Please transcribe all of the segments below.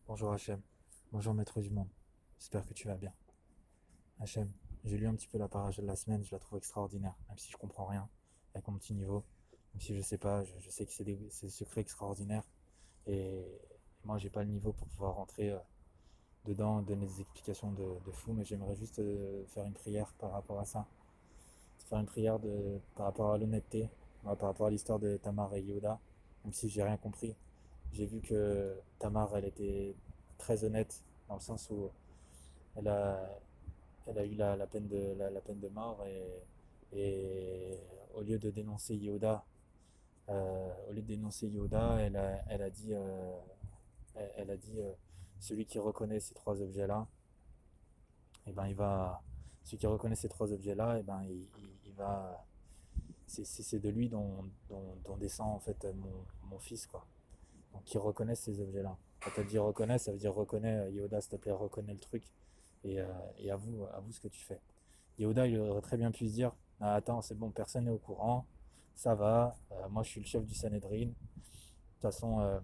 Bonjour Hachem, bonjour maître du monde, j'espère que tu vas bien. Hachem, j'ai lu un petit peu la paracha de la semaine, je la trouve extraordinaire, même si je comprends rien avec mon petit niveau, même si je sais pas, je sais que c'est des secrets extraordinaires et moi j'ai pas le niveau pour pouvoir rentrer dedans, donner des explications de fou, mais j'aimerais juste faire une prière par rapport à ça, faire une prière par rapport à l'honnêteté, par rapport à l'histoire de Tamar et Yehuda, même si j'ai rien compris. J'ai vu que Tamar, elle était très honnête dans le sens où elle a, elle a eu la peine de mort et au lieu de dénoncer Yoda, au lieu de dénoncer Yoda, elle a dit celui qui reconnaît ces trois objets-là, et ben il va, celui qui reconnaît ces trois objets-là, et ben il va, c'est de lui dont descend en fait mon fils quoi. Donc qui reconnaît ces objets-là. Quand elle dit reconnaît, ça veut dire reconnais, Yoda s'il te plaît, reconnais le truc et, et à vous ce que tu fais. Yehuda, il aurait très bien pu se dire ah, attends, c'est bon, personne n'est au courant, ça va, moi je suis le chef du Sanhedrin, de toute façon,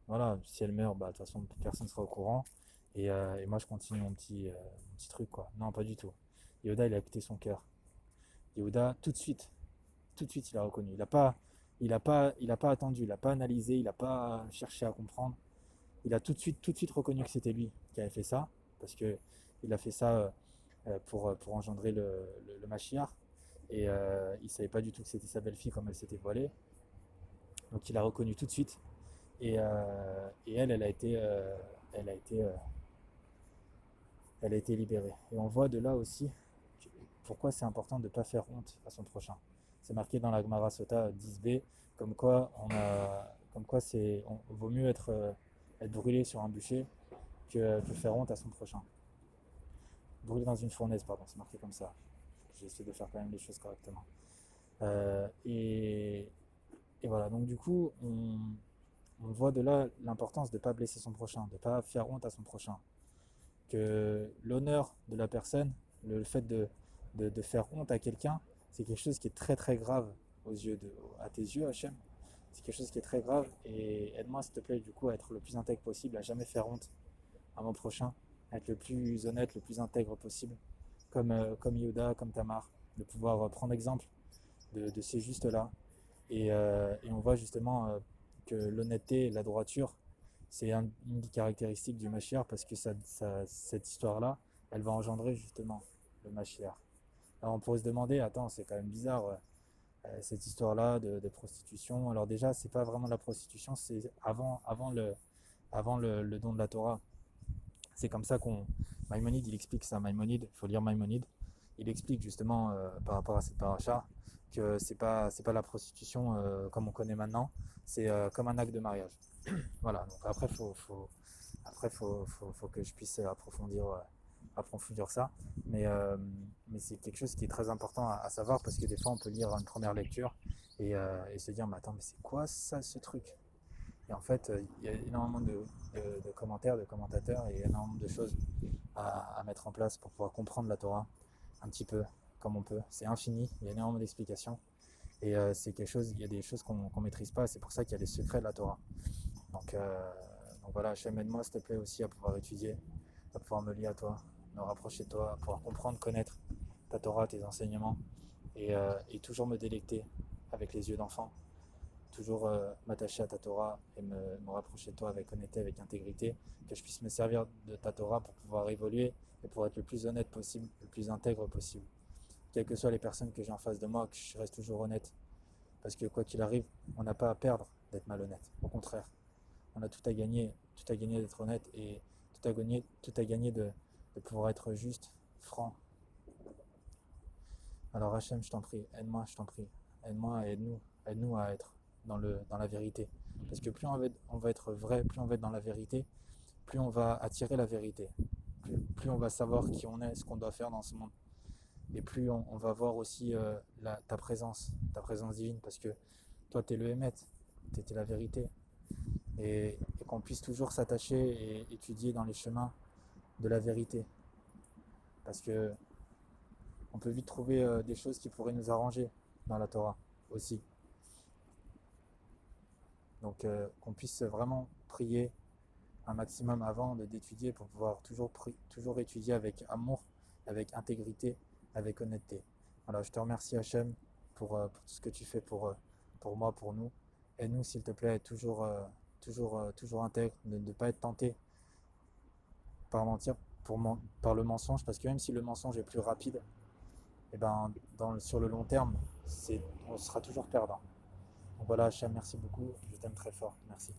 voilà, si elle meurt, bah, de toute façon, personne ne sera au courant, et moi je continue mon petit truc, quoi. Non, pas du tout. Yehuda, il a écouté son cœur. Yehuda, tout de suite, il a reconnu. Il a pas attendu, il n'a pas analysé, il n'a pas cherché à comprendre. Il a tout de suite reconnu que c'était lui qui avait fait ça, parce que il a fait ça pour engendrer le Mashiach. Et il savait pas du tout que c'était sa belle-fille comme elle s'était voilée. Donc il a reconnu tout de suite. Et elle, elle a été, euh, elle a été libérée. Et on voit de là aussi pourquoi c'est important de ne pas faire honte à son prochain. C'est marqué dans la Gemara Sota 10b, comme quoi vaut mieux être brûlé sur un bûcher que faire honte à son prochain. Brûlé dans une fournaise, pardon, c'est marqué comme ça. J'essaie de faire quand même les choses correctement. Euh, et, et voilà, donc du coup, on voit de là l'importance de ne pas blesser son prochain, de ne pas faire honte à son prochain. Que l'honneur de la personne, le fait de faire honte à quelqu'un, c'est quelque chose qui est très très grave à tes yeux, Hachem. C'est quelque chose qui est très grave et aide-moi s'il te plaît du coup à être le plus intègre possible, à jamais faire honte à mon prochain, à être le plus honnête, le plus intègre possible, comme Yoda, comme Tamar, de pouvoir prendre exemple de ces justes-là. Et on voit justement que l'honnêteté et la droiture, c'est une des caractéristiques du Mashiach parce que cette histoire-là, elle va engendrer justement le Mashiach. Alors on pourrait se demander, attends, c'est quand même bizarre cette histoire-là de prostitution. Alors déjà, c'est pas vraiment de la prostitution, c'est avant le don de la Torah. C'est comme ça qu'on. Maïmonide, il explique ça. Maïmonide, il faut lire Maïmonide. Il explique justement par rapport à cette paracha que c'est pas la prostitution comme on connaît maintenant, c'est comme un acte de mariage. Voilà, donc après, faut que je puisse approfondir ça. Mais, euh, mais c'est quelque chose qui est très important à savoir parce que des fois, on peut lire une première lecture et se dire, mais attends, mais c'est quoi ça, ce truc? Et en fait, il y a énormément de commentaires, de commentateurs et énormément de choses à mettre en place pour pouvoir comprendre la Torah un petit peu comme on peut. C'est infini, il y a énormément d'explications. Et c'est quelque chose, il y a des choses qu'on maîtrise pas, c'est pour ça qu'il y a des secrets de la Torah. Donc, euh, donc voilà, Hachem, aide-moi s'il te plaît aussi à pouvoir étudier, à pouvoir me lier à toi, me rapprocher de toi, à pouvoir comprendre, connaître ta Torah, tes enseignements, et toujours me délecter avec les yeux d'enfant, toujours m'attacher à ta Torah et me rapprocher de toi avec honnêteté, avec intégrité, que je puisse me servir de ta Torah pour pouvoir évoluer et pour être le plus honnête possible, le plus intègre possible. Quelles que soient les personnes que j'ai en face de moi, que je reste toujours honnête. Parce que quoi qu'il arrive, on n'a pas à perdre d'être malhonnête. Au contraire, on a tout à gagner d'être honnête et tout à gagner de pouvoir être juste, franc. Alors Hachem, je t'en prie, aide-moi, je t'en prie. Aide-moi, aide-nous à être dans la vérité. Parce que on va être vrai, plus on va être dans la vérité, plus on va attirer la vérité. Plus on va savoir qui on est, ce qu'on doit faire dans ce monde. Et plus on va voir aussi ta présence divine. Parce que toi, tu es le Hémet, tu es la vérité. Et qu'on puisse toujours s'attacher et étudier dans les chemins de la vérité. Parce que on peut vite trouver des choses qui pourraient nous arranger dans la Torah aussi. Donc qu'on puisse vraiment prier un maximum avant d'étudier pour pouvoir toujours étudier avec amour, avec intégrité, avec honnêteté. Voilà, je te remercie Hachem pour tout ce que tu fais pour moi, pour nous. Aide-nous s'il te plaît à être toujours intègre, de ne pas être tenté par mentir, par le mensonge, parce que même si le mensonge est plus rapide, et ben, sur le long terme, on sera toujours perdant. Donc voilà, Hachem, merci beaucoup, je t'aime très fort, merci.